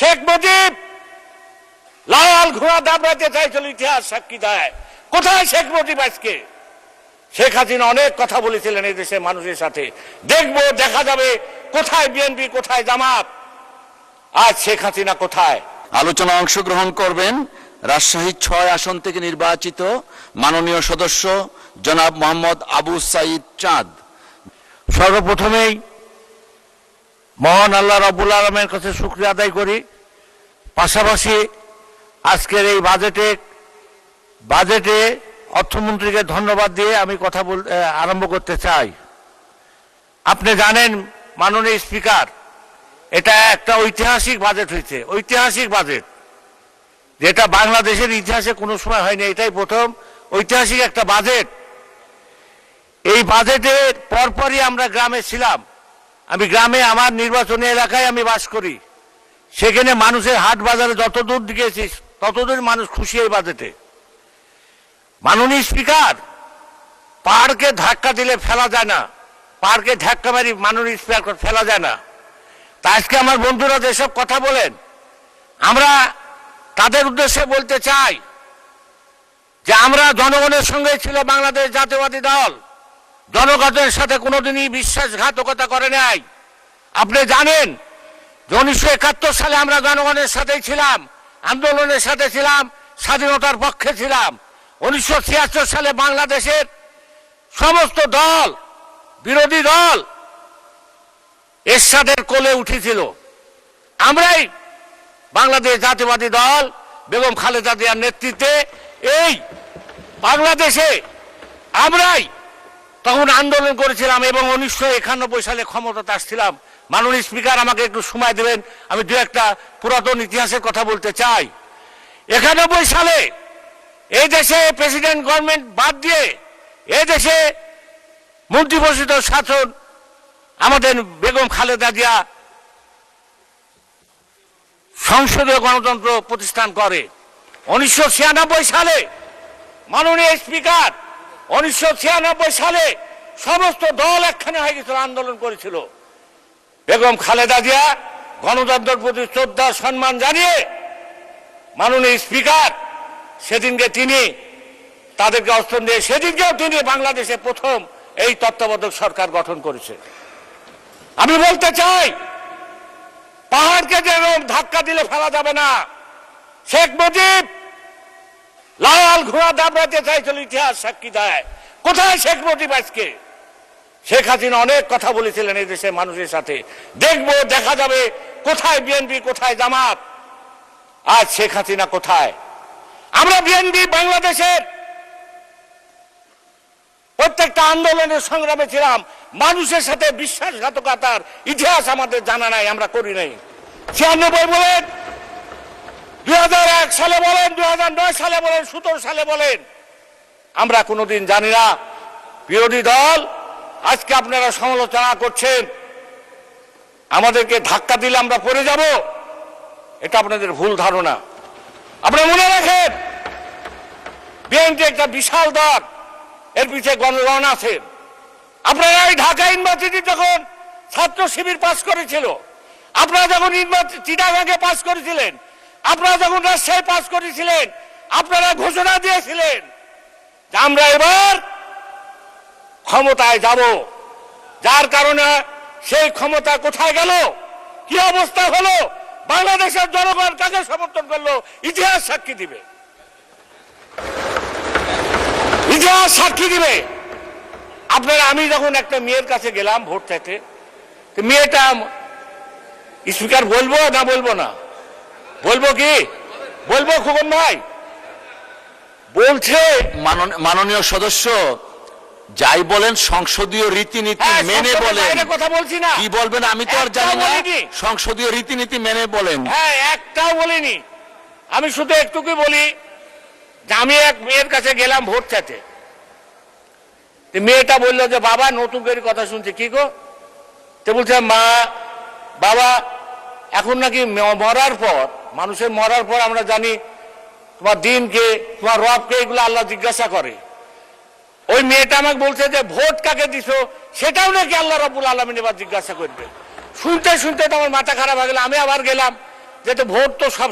শেখ মুজিব লাল ঘোড়া দাবড়াতে চাইছিল, ইতিহাস সাক্ষী দেয়। কোথায় শেখ মুজিব আজকে? শেখ হাসিনা অনেক কথা বলেছিলেন এই দেশের মানুষের সাথে, দেখবো দেখা যাবে কোথায় বিএনপি, কোথায় জামাত। আজ শেখ হাসিনা কোথায়? আলোচনায় অংশগ্রহণ করবেন রাজশাহী 6 আসন থেকে নির্বাচিত মাননীয় সদস্য জনাব মোহাম্মদ আবু সাইদ চাঁদ। সর্বপ্রথমেই মহান আল্লাহ রাব্বুল আলামিনের কাছে শুকরিয়া আদায় করি। পাশাপাশি আজকের এই বাজেটে অর্থমন্ত্রীকে ধন্যবাদ দিয়ে আমি কথা আরম্ভ করতে চাই। আপনি জানেন মাননীয় স্পিকার, এটা একটা ঐতিহাসিক বাজেট হয়েছে, ঐতিহাসিক বাজেট, যেটা বাংলাদেশের ইতিহাসে কোনো সময় হয়নি। এটাই প্রথম ঐতিহাসিক একটা বাজেট। এই বাজেটের পরপরই আমরা গ্রামে ছিলাম। আমি গ্রামে, আমার নির্বাচনী এলাকায় আমি বাস করি, সেখানে মানুষের হাট বাজারে যতদূর গিয়েছি ততদূর মানুষ খুশি এই বাজেটে। মাননীয় স্পিকার, পাহাড়কে ধাক্কা দিলে ফেলা যায় না, পাহাড়কে ধাক্কা মারি মাননীয় স্পিকার ফেলা যায় না। তা আজকে আমার বন্ধুরা যেসব কথা বলেন, আমরা তাদের উদ্দেশ্যে বলতে চাই যে আমরা জনগণের সঙ্গে ছিল বাংলাদেশ জাতীয়বাদী দল, জনগণের সাথে কোনোদিনই বিশ্বাসঘাতকতা করে নাই। আপনি জানেন যে 1971 সালে আমরা জনগণের সাথেই ছিলাম, আন্দোলনের সাথে ছিলাম, স্বাধীনতার পক্ষে ছিলাম। 1976 সালে বাংলাদেশের সমস্ত দল, বিরোধী দল এরশাদের কোলে উঠেছিল। আমরাই বাংলাদেশ জাতীয়বাদী দল বেগম খালেদা জিয়ার নেতৃত্বে এই বাংলাদেশে আমরাই তখন আন্দোলন করেছিলাম এবং 1991 সালে ক্ষমতাতে আসছিলাম। মাননীয় স্পিকার, আমাকে একটু সময় দেবেন, আমি দু একটা পুরাতন ইতিহাসের কথা বলতে চাই। 91 সালে এই দেশে প্রেসিডেন্ট গভর্নমেন্ট বাদ দিয়ে এই দেশে মন্ত্রিপরিষদ শাসন আমাদের বেগম খালেদা জিয়া সংসদীয় গণতন্ত্র প্রতিষ্ঠান করে। 1996 সালে মাননীয় স্পিকার, 1996 সালে সমস্ত দল একখানে হয়ে গেছিল, আন্দোলন করেছিল। বেগম খালেদা জিয়া গণতন্ত্রের প্রতি শ্রদ্ধা সম্মান জানিয়ে মাননীয় স্পিকার সেদিনকে তিনি তাদেরকে অস্ত্র দিয়ে সেদিনকেও তিনি বাংলাদেশে প্রথম এই তত্ত্বাবধায়ক সরকার গঠন করেছে। আমি বলতে চাই, পাহাড়কে যেরকম ধাক্কা দিলে ফেলা যাবে না। শেখ মুজিব লাল ঘোড়া দাবড়াতে চাইছিল, ইতিহাস সাক্ষী দেয়। কোথায় শেখ মুজিব আজকে? শেখ হাসিনা অনেক কথা বলেছিলেন এই দেশের মানুষের সাথে, দেখবো দেখা যাবে কোথায় বিএনপি, কোথায় জামাত। আজ শেখ হাসিনা কোথায়? আমরা বিএনপি বাংলাদেশের প্রত্যেকটা আন্দোলনের সংগ্রামে ছিলাম। মানুষের সাথে বিশ্বাসঘাতকতার ইতিহাস আমাদের জানা নাই, আমরা করি নাই। 96 বলেন, 2001 সালে বলেন, 2009 সালে বলেন, 17 সালে বলেন, আমরা কোনোদিন জানি না। বিরোধী দল আজকে আপনারা সমালোচনা করছেন, আমাদেরকে ধাক্কা দিলে আমরা পড়ে যাব, এটা আপনাদের ভুল ধারণা। আপনারা মনে রাখেন, বিএনপি একটা বিশাল দল, এর পিছিয়ে গণগণ আছে। আপনারা এই ঢাকা ইউনিভার্সিটি যখন ছাত্র শিবির পাস করেছিল, আপনারা যখন চিটাগাঙ্গে পাস করেছিলেন, আপনারা যখন রাজশাহী পাস করেছিলেন, আপনারা ঘোষণা দিয়েছিলেন যে আমরা এবার ক্ষমতায় যাব। যার কারণে সেই ক্ষমতা কোথায় গেল, কি অবস্থা হলো, বাংলাদেশের জনগণ কাকে সমর্থন করলো, ইতিহাস সাক্ষী দিবে, ইতিহাস সাক্ষী দিবে। আপনারা, আমি যখন একটা মেয়ের কাছে গেলাম ভোট চাইতে, মেয়েটা, স্পিকার বলবো না বলবো না, বলবো কি বলবো, খোকন ভাই বলছে, মাননীয় সদস্য যাই বলেন সংসদীয় রীতিনীতি মেনে বলেন, কথা বলছি না, কি বলবেন আমি তো আর জানি না, সংসদীয় রীতিনীতি মেনে বলেন। হ্যাঁ, একটাও বলিনি, আমি শুধু একটুকুই বলি যে আমি এক মেয়ের কাছে গেলাম ভোট চাইতে। মেয়েটা বললো যে বাবা নতুন করে কথা শুনছি। কি গো? তো বলছে, মা বাবা এখন নাকি মরার পর, মানুষের মরার পর আমরা জানি তোমার দিনকে, তোমার রবকে, এগুলো আল্লাহ জিজ্ঞাসা করে। ওই মেয়েটা আমাকে বলছে যে ভোট কাকে দিছো সেটাও নাকি আল্লাহ রাব্বুল আলামিন এবার জিজ্ঞাসা করবে। শুনতে শুনতে তো আমার মাথা খারাপ হয়ে গেল। আমি আবার গেলাম, যেটা ভোট তো সব